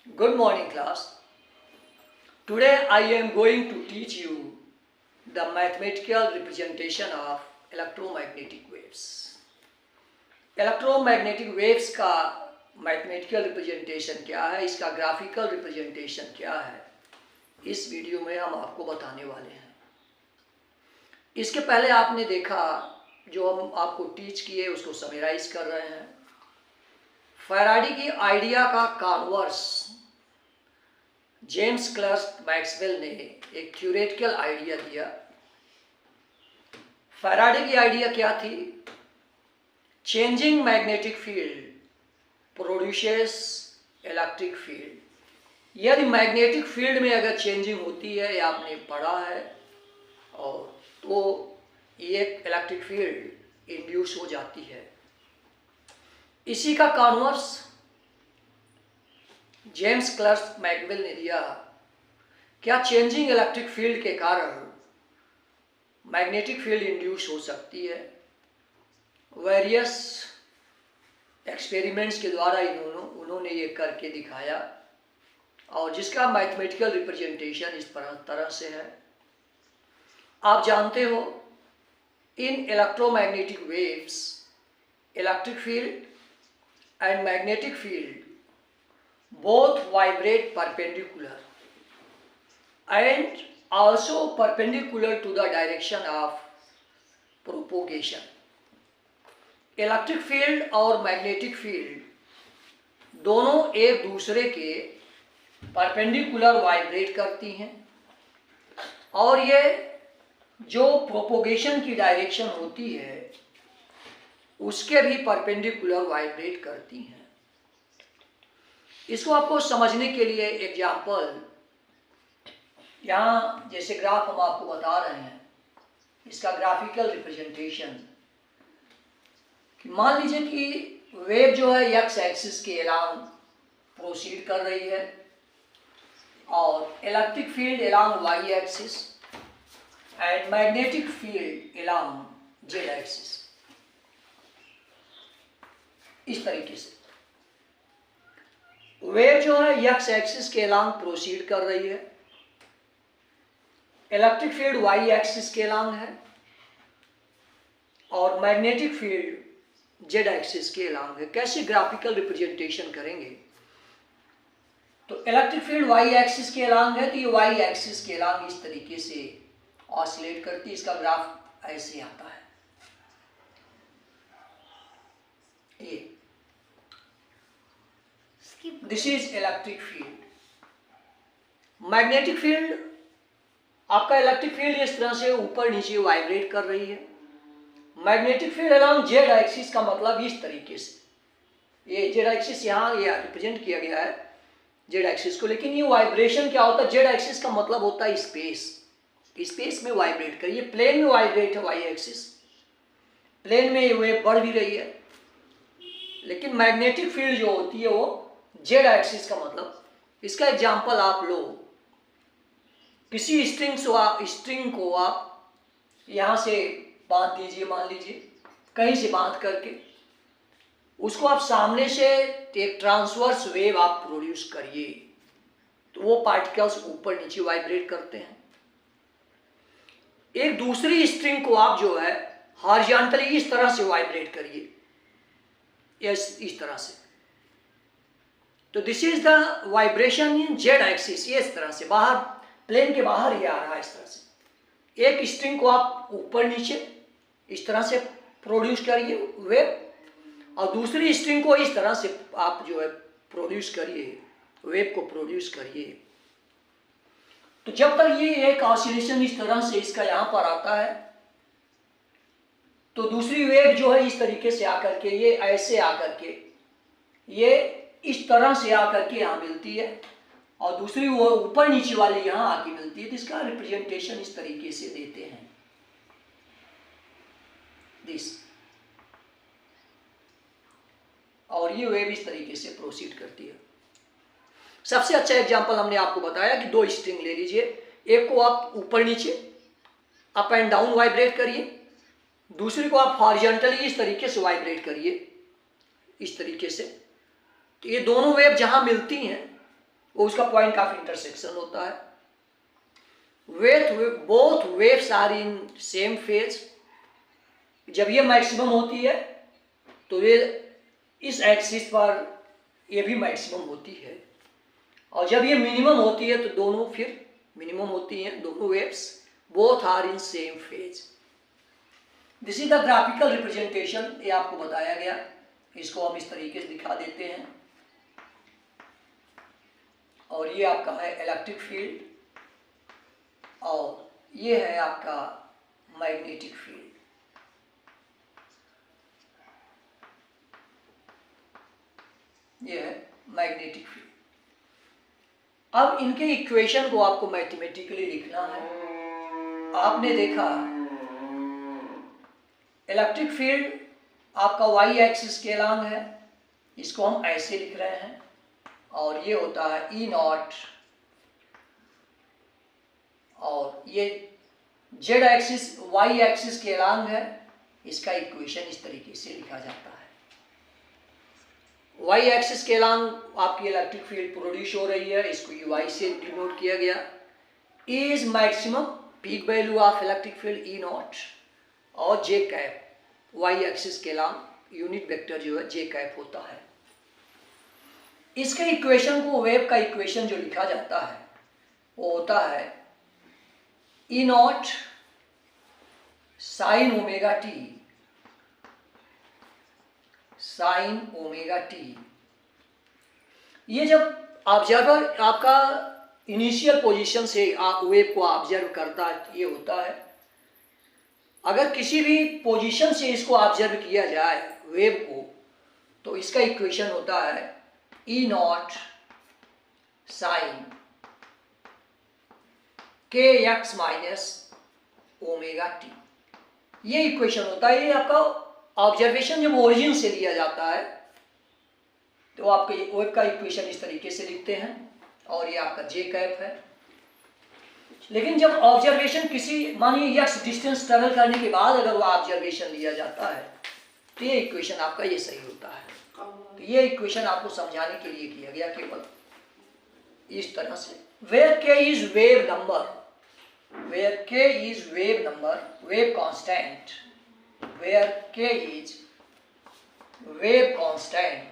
Good morning, class. Today I am going to teach you the mathematical representation of electromagnetic waves. Electromagnetic waves का mathematical representation क्या है, इसका graphical representation क्या है, इस video में हम आपको बताने वाले हैं। इसके पहले आपने देखा, जो हम आपको टीच किए उसको समराइज कर रहे हैं। फैराडे की आइडिया का कॉन्वर्स जेम्स क्लर्क मैक्सवेल ने एक थ्योरेटिकल आइडिया दिया। फैराडे की आइडिया क्या थी? Changing magnetic field produces electric field. यदि मैग्नेटिक फील्ड में अगर चेंजिंग होती है, या आपने पढ़ा है, और तो ये इलेक्ट्रिक फील्ड इंड्यूस हो जाती है। इसी का कॉन्वर्स जेम्स क्लर्क मैक्सवेल ने दिया। क्या चेंजिंग इलेक्ट्रिक फील्ड के कारण मैग्नेटिक फील्ड इंड्यूस हो सकती है? वेरियस एक्सपेरिमेंट्स के द्वारा उन्होंने ये करके दिखाया, और जिसका मैथमेटिकल रिप्रेजेंटेशन इस तरह से है। आप जानते हो, in electromagnetic waves electric field and magnetic field both vibrate perpendicular and also perpendicular to the direction of propagation. Electric field और मैग्नेटिक फील्ड दोनों एक दूसरे के परपेंडिकुलर वाइब्रेट करती हैं, और ये जो प्रोपोगेशन की डायरेक्शन होती है उसके भी परपेंडिकुलर वाइब्रेट करती हैं। इसको आपको समझने के लिए एग्जाम्पल, यहाँ जैसे ग्राफ हम आपको बता रहे हैं, इसका ग्राफिकल रिप्रेजेंटेशन। मान लीजिए कि वेव जो है एक्स एक्सिस के अलोंग प्रोसीड कर रही है, और electric field along Y axis and magnetic field along Z axis, इस तरीके से वेव जो है एक्स एक्सिस के अलोंग प्रोसीड कर रही है, इलेक्ट्रिक फील्ड वाई एक्सिस के अलोंग है, और मैग्नेटिक फील्ड जेड एक्सिस के अलोंग है। कैसे ग्राफिकल रिप्रेजेंटेशन करेंगे? तो इलेक्ट्रिक फील्ड वाई एक्सिस के अलोंग है, तो ये वाई एक्सिस के अलोंग इस तरीके से ऑसिलेट करती है। इसका ग्राफ ऐसे आता है, ये this is electric field. Magnetic field, आपका इलेक्ट्रिक फील्ड इस तरह से ऊपर नीचे वाइब्रेट कर रही है। Magnetic field along Z axis का मतलब इस तरीके से, ये जेड एक्सिस यहाँ ये रिप्रेजेंट किया गया है जेड एक्सिस को। लेकिन ये वाइब्रेशन क्या होता है? जेड एक्सिस का मतलब होता है स्पेस, स्पेस में वाइब्रेट कर, ये प्लेन में वाइब्रेट है। वाई एक्सिस प्लेन में ये वेव बढ़ भी रही है, लेकिन मैग्नेटिक फील्ड जो होती है वो जेड एक्सिस का मतलब। इसका एग्जांपल आप लो, किसी स्ट्रिंग को आप यहाँ से बांध दीजिए, मान लीजिए कहीं से बांध करके उसको आप सामने से एक ट्रांसवर्स वेव आप प्रोड्यूस करिए, तो वो पार्टिकल्स ऊपर नीचे वाइब्रेट करते हैं। एक दूसरी स्ट्रिंग को आप जो है हॉरिजॉन्टली इस तरह से वाइब्रेट करिए, इस तरह से, तो this is the vibration in Z axis. ये इस तरह से बाहर, प्लेन के बाहर ही आ रहा है इस तरह से। एक स्ट्रिंग को आप ऊपर नीचे इस तरह से प्रोड्यूस करिए वेव, और दूसरी स्ट्रिंग को इस तरह से आप जो है प्रोड्यूस करिए, वेव को प्रोड्यूस करिए। तो जब तक ये एक ऑसिलेशन इस तरह से इसका यहाँ पर आता है, तो दूसरी वेव जो है इस तरीके से आकर के, ये ऐसे आकर के, ये इस तरह से आकर के यहाँ मिलती है, और दूसरी वो ऊपर नीचे वाली यहाँ आके मिलती है। तो इसका रिप्रेजेंटेशन इस तरीके से देते हैं, दिस, और ये वेव इस तरीके से प्रोसीड करती है। सबसे अच्छा एग्जांपल हमने आपको बताया कि दो स्ट्रिंग ले लीजिए, एक को आप ऊपर नीचे अप एंड डाउन वाइब्रेट करिए, दूसरी को आप हॉरिजॉन्टली इस तरीके से वाइब्रेट करिए, इस तरीके से। तो ये दोनों वेव जहां मिलती हैं वो उसका पॉइंट ऑफ इंटरसेक्शन होता है। Both waves are in same phase. जब ये मैक्सिमम होती है तो ये इस एक्सिस पर ये भी मैक्सिमम होती है, और जब ये मिनिमम होती है तो दोनों फिर मिनिमम होती हैं, दोनों waves both are in same phase. This is the graphical representation, ये आपको बताया गया। इसको हम इस तरीके से दिखा देते हैं, और ये आपका है इलेक्ट्रिक फील्ड, और ये है आपका मैग्नेटिक फील्ड। ये है मैग्नेटिक फील्ड। अब इनके इक्वेशन को आपको मैथमेटिकली लिखना है। आपने देखा इलेक्ट्रिक फील्ड आपका वाई एक्सिस के अलोंग है, इसको हम ऐसे लिख रहे हैं, और ये होता है ई नॉट, और ये जेड एक्सिस वाई एक्सिस के अलोंग है, इसका इक्वेशन इस तरीके से लिखा जाता है। वाई एक्सिस के अलोंग आपकी इलेक्ट्रिक फील्ड प्रोड्यूस हो रही है, इसको यू वाई से डिनोट किया गया। Is maximum peak value of electric field E not, और जे कैप वाई एक्सिस के अलोंग यूनिट वेक्टर जो है जे कैप होता है। इसके इक्वेशन को, वेव का इक्वेशन जो लिखा जाता है वो होता है E not sine omega t, sine omega t. ये जब ऑब्जर्वर आपका इनिशियल पोजीशन से आप वेव को ऑब्जर्व करता है, ये होता है। अगर किसी भी पोजीशन से इसको ऑब्जर्व किया जाए वेव को, तो इसका इक्वेशन होता है ई नॉट साइन के एक्स माइनस ओमेगा टी। ये इक्वेशन होता है। ये आपका ऑब्जर्वेशन जब ओरिजिन से लिया जाता है तो आपके वेव का इक्वेशन इस तरीके से लिखते हैं, और ये आपका जे कैप है। लेकिन जब ऑब्जर्वेशन किसी मानिए एक्स डिस्टेंस ट्रेवल करने के बाद अगर वो ऑब्जर्वेशन लिया जाता है तो ये इक्वेशन आपका ये सही होता है। तो ये इक्वेशन आपको समझाने के लिए किया गया, केवल इस तरह से। Where k is wave number, where k is wave number, wave constant, where k is wave constant,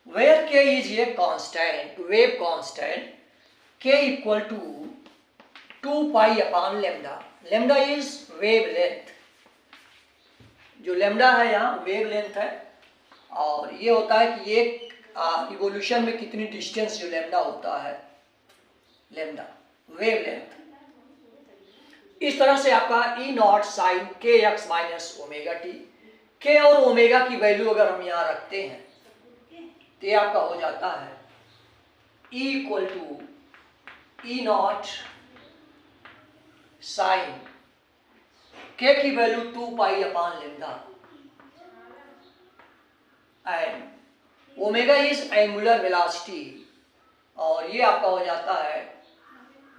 where k is a constant, wave constant, k equal to 2 pi upon lambda. Lambda is wavelength, जो lambda है यहाँ wavelength है, और ये होता है कि ये इवोल्यूशन में कितनी डिस्टेंस जो lambda होता है, lambda wavelength। इस तरह से आपका ई नॉट साइन के एक्स माइनस ओमेगा टी, के और ओमेगा की वैल्यू अगर हम यहाँ रखते हैं तो ये आपका हो जाता है E equal to E not sine के की value 2 pi upon lambda, and omega is angular velocity, और ये आपका हो जाता है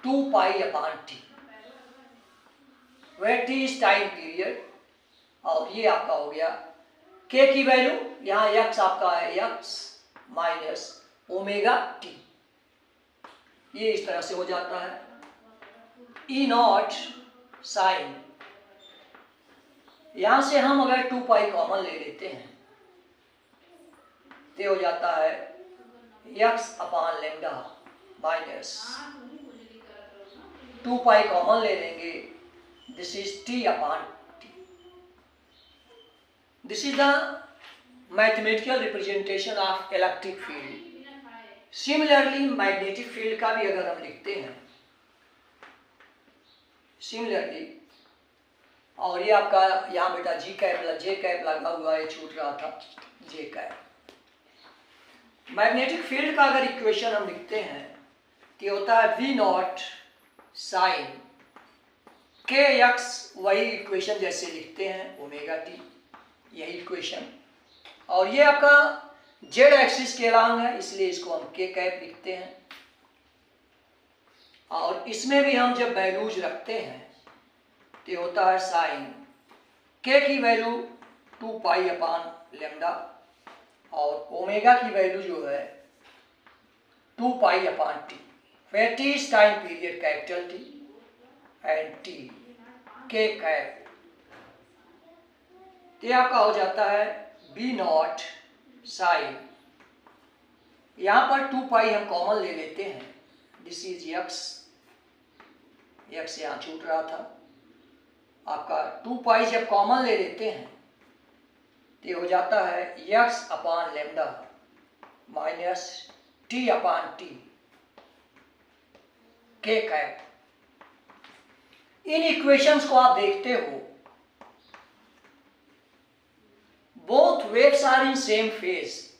2 pi upon T, where T is time period, और ये आपका हो गया के की वैल्यू, यहाँ एक्स आपका है एक्स माइनस ओमेगा टी। ये इस तरह से हो जाता है ई नॉट साइन, यहां से हम अगर 2 पाई कॉमन ले लेते हैं तो हो जाता है x upon lambda minus 2 pi common ले लेंगे, this is T upon T. This is the mathematical representation of electric field. Similarly magnetic field का भी अगर हम लिखते हैं सिमिलरली, और ये आपका यहाँ बेटा जी कैप जे कैप लगा हुआ है, छूट रहा था जे कैप। मैग्नेटिक फील्ड का अगर इक्वेशन हम लिखते हैं तो होता है वी नॉट साइन के एक्स, वही इक्वेशन जैसे लिखते हैं ओमेगा टी, यही इक्वेशन। और ये आपका जेड एक्सिस के अलोंग है, इसलिए इसको हम के कैप लिखते हैं, और इसमें भी हम जब वैल्यूज रखते हैं तो होता है साइन के की वैल्यू 2 पाई अपान लेमडा और ओमेगा की वैल्यू जो है 2 पाई अपान T, where t is time period capital T and t k cap, ये आपका हो जाता है बी नॉट साइन। यहाँ पर 2 पाई हम कॉमन ले लेते हैं, दिस इज एक्स, एक्स यहाँ छूट रहा था, आपका 2 पाई जब कॉमन ले लेते हैं तो ये हो जाता है x upon lambda minus t upon t के कैप। इन इक्वेशंस को आप देखते हो, both waves are in same phase.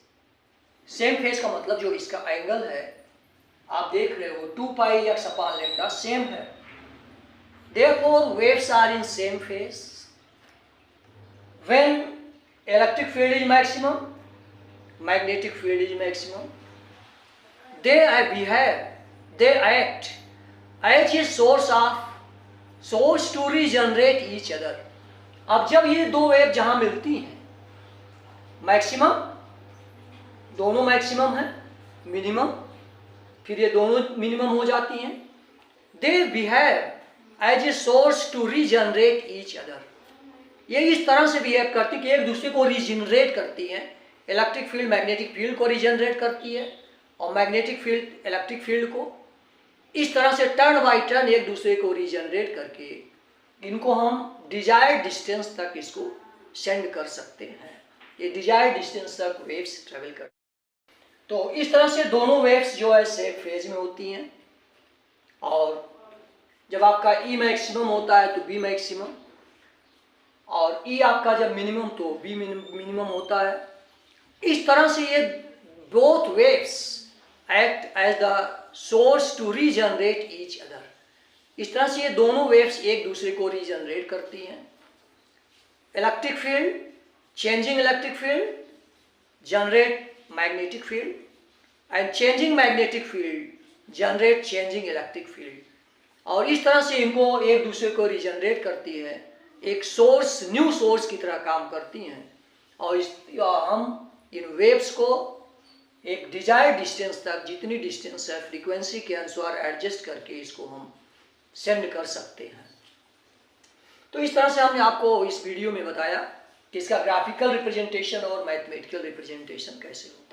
Same phase का मतलब जो इसका एंगल है आप देख रहे हो 2 पाई एक्स अपान लेमडा सेम है, therefore waves are in same phase. When electric field is maximum, magnetic field is maximum, they act as a source to regenerate each other. अब जब ये दो वेव जहां मिलती हैं, मैक्सिमम, दोनों मैक्सिमम है, मिनिमम, फिर ये दोनों मिनिमम हो जाती हैं, they behave as a source to regenerate each other. ये इस तरह से बिहेव करती कि एक दूसरे को रीजनरेट करती हैं। इलेक्ट्रिक फील्ड मैग्नेटिक फील्ड को रीजनरेट करती है और मैग्नेटिक फील्ड इलेक्ट्रिक फील्ड को। इस तरह से टर्न बाय टर्न एक दूसरे को रीजनरेट करके इनको हम डिजायर्ड डिस्टेंस तक इसको सेंड कर सकते हैं। ये डिजायर्ड डिस्टेंस तक वेव्स ट्रेवल कर, तो इस तरह से दोनों वेव्स जो है सेम फेज में होती हैं। और जब आपका E मैक्सिमम होता है तो B मैक्सिमम, और E आपका जब मिनिमम तो B मिनिमम होता है। इस तरह से ये both waves act as the source to regenerate each other. इस तरह से ये दोनों वेव्स एक दूसरे को रीजनरेट करती हैं। Electric field, changing electric field generate magnetic field and changing magnetic field generate changing electric field. और इस तरह से इनको एक दूसरे को रीजनरेट करती है, एक सोर्स, न्यू सोर्स की तरह काम करती हैं। और हम इन वेव्स को एक डिजायर्ड डिस्टेंस तक, जितनी डिस्टेंस है फ्रीक्वेंसी के अनुसार एडजस्ट करके इसको हम सेंड कर सकते हैं। तो इस तरह से हमने आपको इस वीडियो में बताया कि इसका ग्राफिकल रिप्रेजेंटेशन और मैथमेटिकल रिप्रेजेंटेशन कैसे होता है।